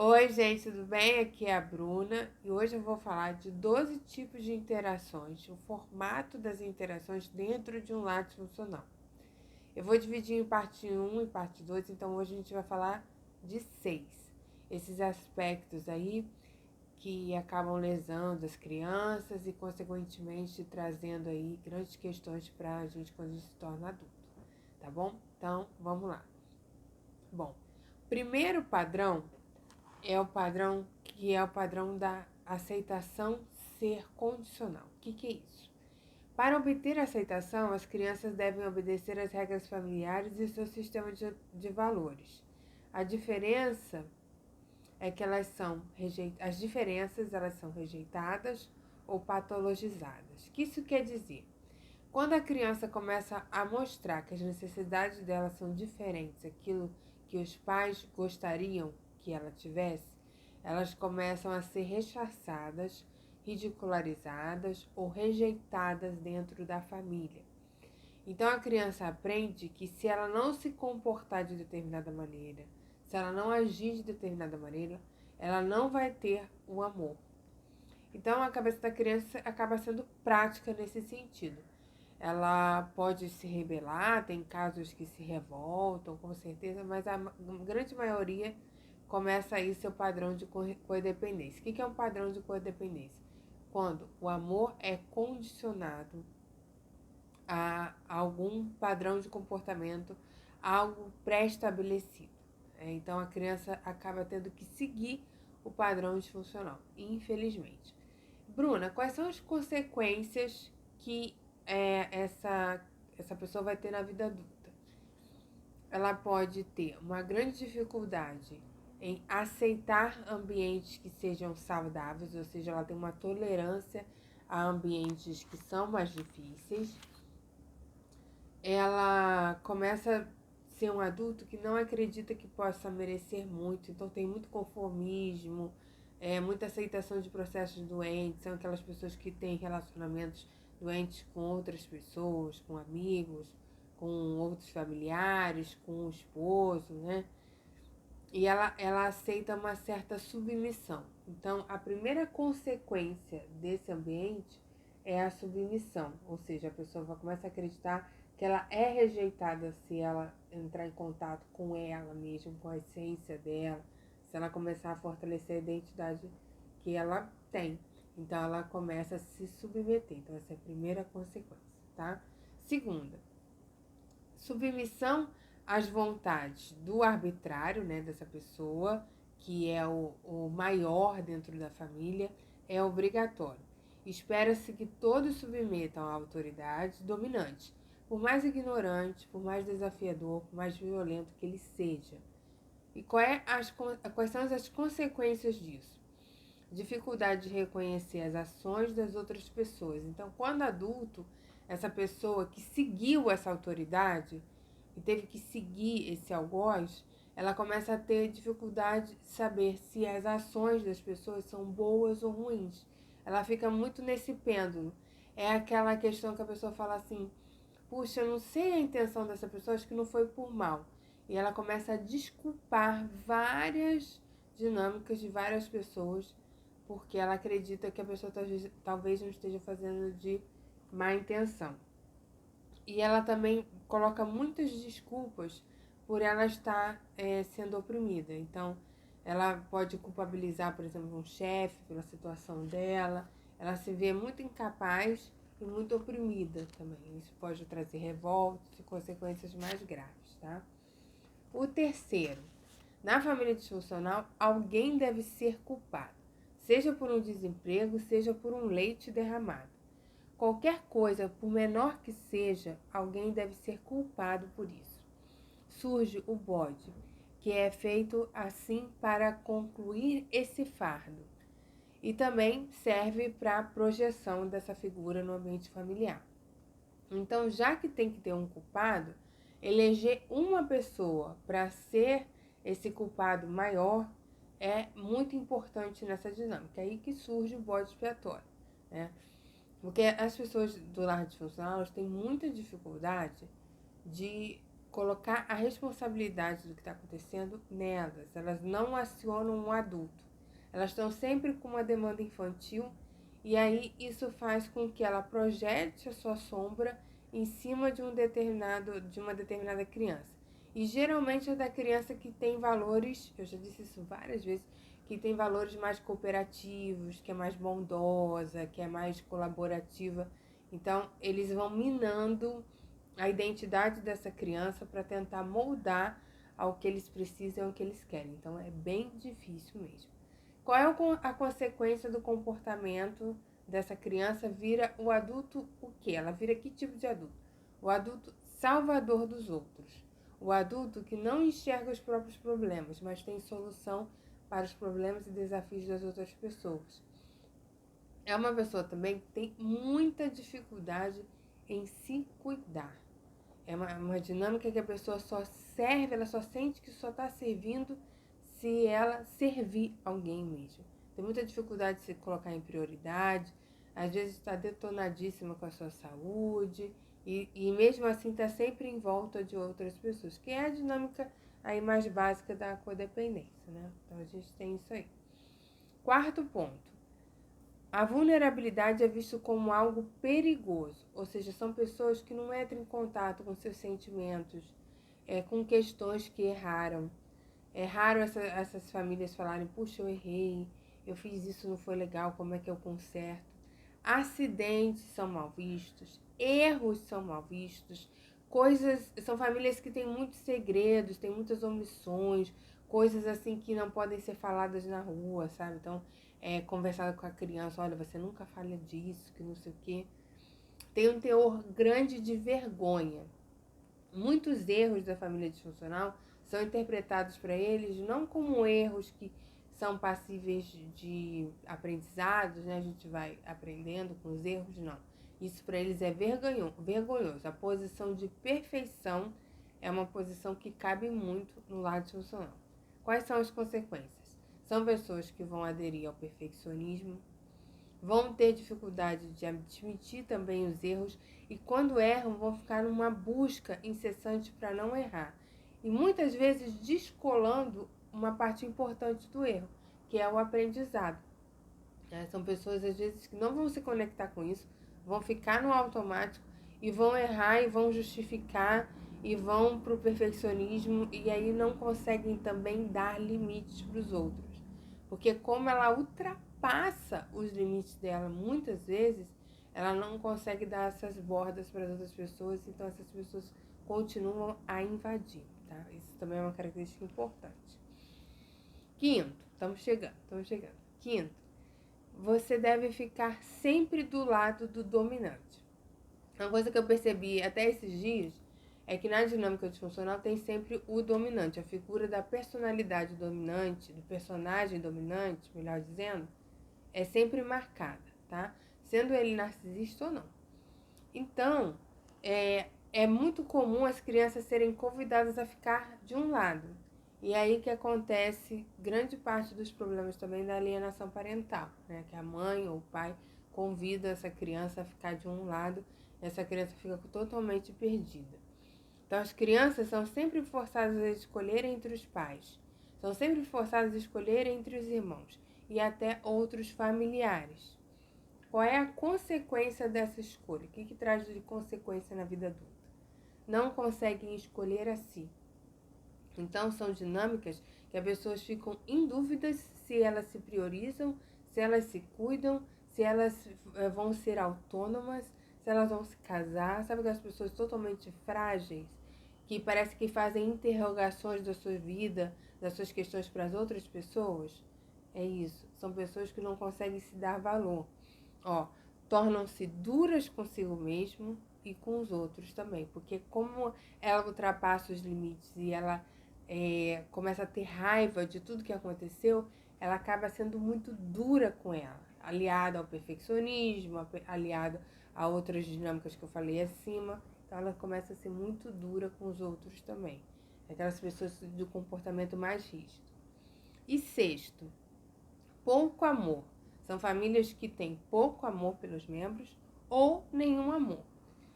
Oi, gente, tudo bem? Aqui é a Bruna e hoje eu vou falar de 12 tipos de interações, o formato das interações dentro de um lar disfuncional. Eu vou dividir em parte um e parte 2, então hoje a gente vai falar de 6. Esses aspectos aí que acabam lesando as crianças e, consequentemente, trazendo aí grandes questões para a gente quando a gente se torna adulto, tá bom? Então, vamos lá. Bom, primeiro padrão é o padrão da aceitação ser condicional. O que é isso? Para obter aceitação, as crianças devem obedecer às regras familiares e seu sistema de valores. A diferença é que as diferenças elas são rejeitadas ou patologizadas. O que isso quer dizer? Quando a criança começa a mostrar que as necessidades dela são diferentes, aquilo que os pais gostariam que ela tivesse, elas começam a ser rechaçadas, ridicularizadas ou rejeitadas dentro da família. Então a criança aprende que se ela não se comportar de determinada maneira, se ela não agir de determinada maneira, ela não vai ter o amor. Então a cabeça da criança acaba sendo prática nesse sentido. Ela pode se rebelar, tem casos que se revoltam, com certeza, mas a grande maioria começa aí seu padrão de codependência. O que é um padrão de codependência? Quando o amor é condicionado a algum padrão de comportamento, algo pré-estabelecido. Então a criança acaba tendo que seguir o padrão disfuncional, infelizmente. Bruna, quais são as consequências que essa pessoa vai ter na vida adulta? Ela pode ter uma grande dificuldade em aceitar ambientes que sejam saudáveis, ou seja, ela tem uma tolerância a ambientes que são mais difíceis. Ela começa a ser um adulto que não acredita que possa merecer muito, então tem muito conformismo, muita aceitação de processos doentes, são aquelas pessoas que têm relacionamentos doentes com outras pessoas, com amigos, com outros familiares, com o esposo, né? E ela aceita uma certa submissão. Então, a primeira consequência desse ambiente é a submissão, ou seja, a pessoa começa a acreditar que ela é rejeitada se ela entrar em contato com ela mesma, com a essência dela, se ela começar a fortalecer a identidade que ela tem. Então, ela começa a se submeter. Então, essa é a primeira consequência, tá? Segunda, submissão às vontades do arbitrário, né, dessa pessoa, que é o maior dentro da família, é obrigatório. Espera-se que todos submetam à autoridade dominante, por mais ignorante, por mais desafiador, por mais violento que ele seja. E quais são as consequências disso? Dificuldade de reconhecer as ações das outras pessoas. Então, quando adulto, essa pessoa que seguiu essa autoridade e teve que seguir esse algoz, ela começa a ter dificuldade de saber se as ações das pessoas são boas ou ruins. Ela fica muito nesse pêndulo. É aquela questão que a pessoa fala assim: puxa, eu não sei a intenção dessa pessoa, acho que não foi por mal. E ela começa a desculpar várias dinâmicas de várias pessoas porque ela acredita que a pessoa talvez não esteja fazendo de má intenção. E ela também coloca muitas desculpas por ela estar sendo oprimida. Então, ela pode culpabilizar, por exemplo, um chefe pela situação dela. Ela se vê muito incapaz e muito oprimida também. Isso pode trazer revoltas e consequências mais graves, tá? O terceiro, na família disfuncional, alguém deve ser culpado, seja por um desemprego, seja por um leite derramado. Qualquer coisa, por menor que seja, alguém deve ser culpado por isso. Surge o bode, que é feito assim para concluir esse fardo. E também serve para a projeção dessa figura no ambiente familiar. Então, já que tem que ter um culpado, eleger uma pessoa para ser esse culpado maior é muito importante nessa dinâmica. É aí que surge o bode expiatório, né? Porque as pessoas do lar disfuncional têm muita dificuldade de colocar a responsabilidade do que está acontecendo nelas. Elas não acionam um adulto. Elas estão sempre com uma demanda infantil e aí isso faz com que ela projete a sua sombra em cima de uma determinada criança. E geralmente é da criança que tem valores, eu já disse isso várias vezes, que tem valores mais cooperativos, que é mais bondosa, que é mais colaborativa. Então, eles vão minando a identidade dessa criança para tentar moldar ao que eles precisam, ao que eles querem. Então, é bem difícil mesmo. Qual é a consequência do comportamento dessa criança? Vira o adulto o quê? Ela vira que tipo de adulto? O adulto salvador dos outros. O adulto que não enxerga os próprios problemas, mas tem solução para os problemas e desafios das outras pessoas. É uma pessoa também que tem muita dificuldade em se cuidar. É uma dinâmica que a pessoa só serve, ela só sente que só está servindo se ela servir alguém mesmo. Tem muita dificuldade de se colocar em prioridade, às vezes está detonadíssima com a sua saúde e mesmo assim está sempre em volta de outras pessoas, que é a dinâmica aí mais básica da codependência, né? Então a gente tem isso aí. Quarto ponto. A vulnerabilidade é vista como algo perigoso, ou seja, são pessoas que não entram em contato com seus sentimentos, com questões que erraram. É raro essas famílias falarem, puxa, eu errei, eu fiz isso, não foi legal, como é que eu conserto? Acidentes são mal vistos, erros são mal vistos, são famílias que têm muitos segredos, têm muitas omissões, coisas assim que não podem ser faladas na rua, sabe? Então, conversar com a criança, olha, você nunca fala disso, que não sei o quê. Tem um teor grande de vergonha. Muitos erros da família disfuncional são interpretados para eles não como erros que são passíveis de aprendizados, né? A gente vai aprendendo com os erros, não. Isso para eles é vergonhoso. A posição de perfeição é uma posição que cabe muito no lado disfuncional. Quais são as consequências? São pessoas que vão aderir ao perfeccionismo, vão ter dificuldade de admitir também os erros e quando erram vão ficar numa busca incessante para não errar. E muitas vezes descolando uma parte importante do erro, que é o aprendizado. São pessoas às vezes que não vão se conectar com isso, vão ficar no automático e vão errar e vão justificar e vão para o perfeccionismo e aí não conseguem também dar limites para os outros. Porque como ela ultrapassa os limites dela muitas vezes, ela não consegue dar essas bordas para as outras pessoas, então essas pessoas continuam a invadir, tá? Isso também é uma característica importante. Quinto, estamos chegando. Quinto, você deve ficar sempre do lado do dominante. Uma coisa que eu percebi até esses dias é que na dinâmica disfuncional tem sempre o dominante, a figura da personalidade dominante, do personagem dominante, melhor dizendo, é sempre marcada, tá? Sendo ele narcisista ou não. Então, é muito comum as crianças serem convidadas a ficar de um lado. E aí que acontece grande parte dos problemas também da alienação parental, né? Que a mãe ou o pai convida essa criança a ficar de um lado e essa criança fica totalmente perdida. Então as crianças são sempre forçadas a escolher entre os pais, são sempre forçadas a escolher entre os irmãos e até outros familiares. Qual é a consequência dessa escolha? O que traz de consequência na vida adulta? Não conseguem escolher a si. Então, são dinâmicas que as pessoas ficam em dúvidas se elas se priorizam, se elas se cuidam, se elas vão ser autônomas, se elas vão se casar. Sabe aquelas pessoas totalmente frágeis, que parece que fazem interrogações da sua vida, das suas questões para as outras pessoas? É isso. São pessoas que não conseguem se dar valor. Tornam-se duras consigo mesmo e com os outros também. Porque como ela ultrapassa os limites e ela começa a ter raiva de tudo que aconteceu, ela acaba sendo muito dura com ela, aliada ao perfeccionismo, aliada a outras dinâmicas que eu falei acima. Então ela começa a ser muito dura com os outros também. Aquelas pessoas de comportamento mais rígido. E sexto, pouco amor. São famílias que têm pouco amor pelos membros ou nenhum amor.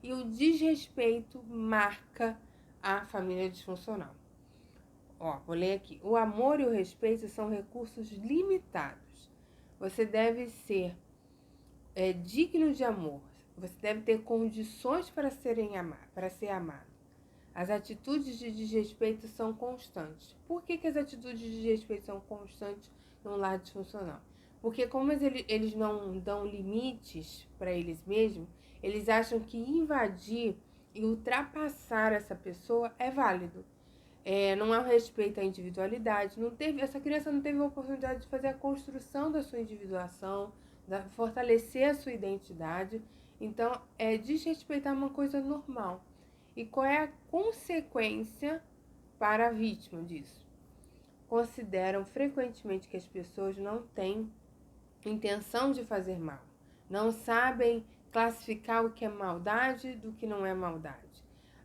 E o desrespeito marca a família disfuncional. Ó, vou ler aqui. O amor e o respeito são recursos limitados. Você deve ser digno de amor. Você deve ter condições para ser amado. As atitudes de desrespeito são constantes. Por que as atitudes de desrespeito são constantes num lar disfuncional? Porque como eles não dão limites para eles mesmos, eles acham que invadir e ultrapassar essa pessoa é válido. Não há respeito à individualidade. Essa criança não teve a oportunidade de fazer a construção da sua individuação, fortalecer a sua identidade. Então, desrespeitar é uma coisa normal. E qual é a consequência para a vítima disso? Consideram frequentemente que as pessoas não têm intenção de fazer mal. Não sabem classificar o que é maldade do que não é maldade.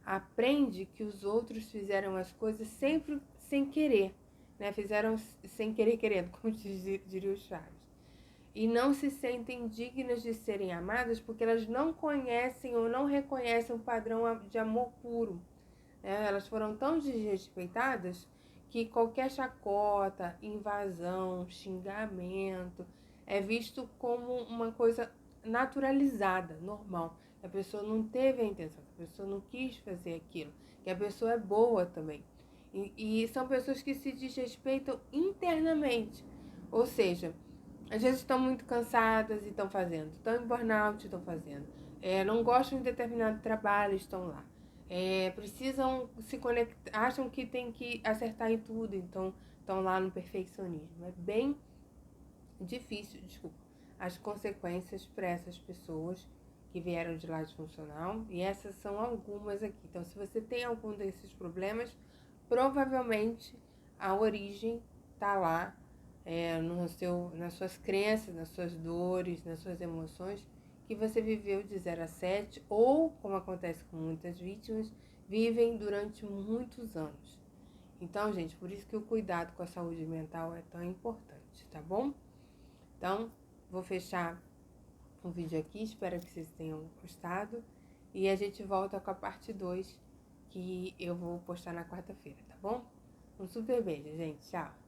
Aprende que os outros fizeram as coisas sempre sem querer, né? Fizeram sem querer querendo, como diria o Chaves. E não se sentem dignas de serem amadas porque elas não conhecem ou não reconhecem um padrão de amor puro. Elas foram tão desrespeitadas que qualquer chacota, invasão, xingamento é visto como uma coisa naturalizada, normal. A pessoa não teve a intenção, a pessoa não quis fazer aquilo, que a pessoa é boa também. E são pessoas que se desrespeitam internamente. Ou seja, às vezes estão muito cansadas e estão fazendo, estão em burnout e estão fazendo, não gostam de determinado trabalho, estão lá. Precisam se conectar, acham que tem que acertar em tudo, então estão lá no perfeccionismo. É bem difícil, desculpa, as consequências para essas pessoas que vieram de lá disfuncional, e essas são algumas aqui. Então, se você tem algum desses problemas, provavelmente a origem está lá, nas suas crenças, nas suas dores, nas suas emoções, que você viveu de 0 a 7, ou, como acontece com muitas vítimas, vivem durante muitos anos. Então, gente, por isso que o cuidado com a saúde mental é tão importante, tá bom? Então, vou fechar o vídeo aqui, espero que vocês tenham gostado. E a gente volta com a parte 2, que eu vou postar na quarta-feira, tá bom? Um super beijo, gente. Tchau!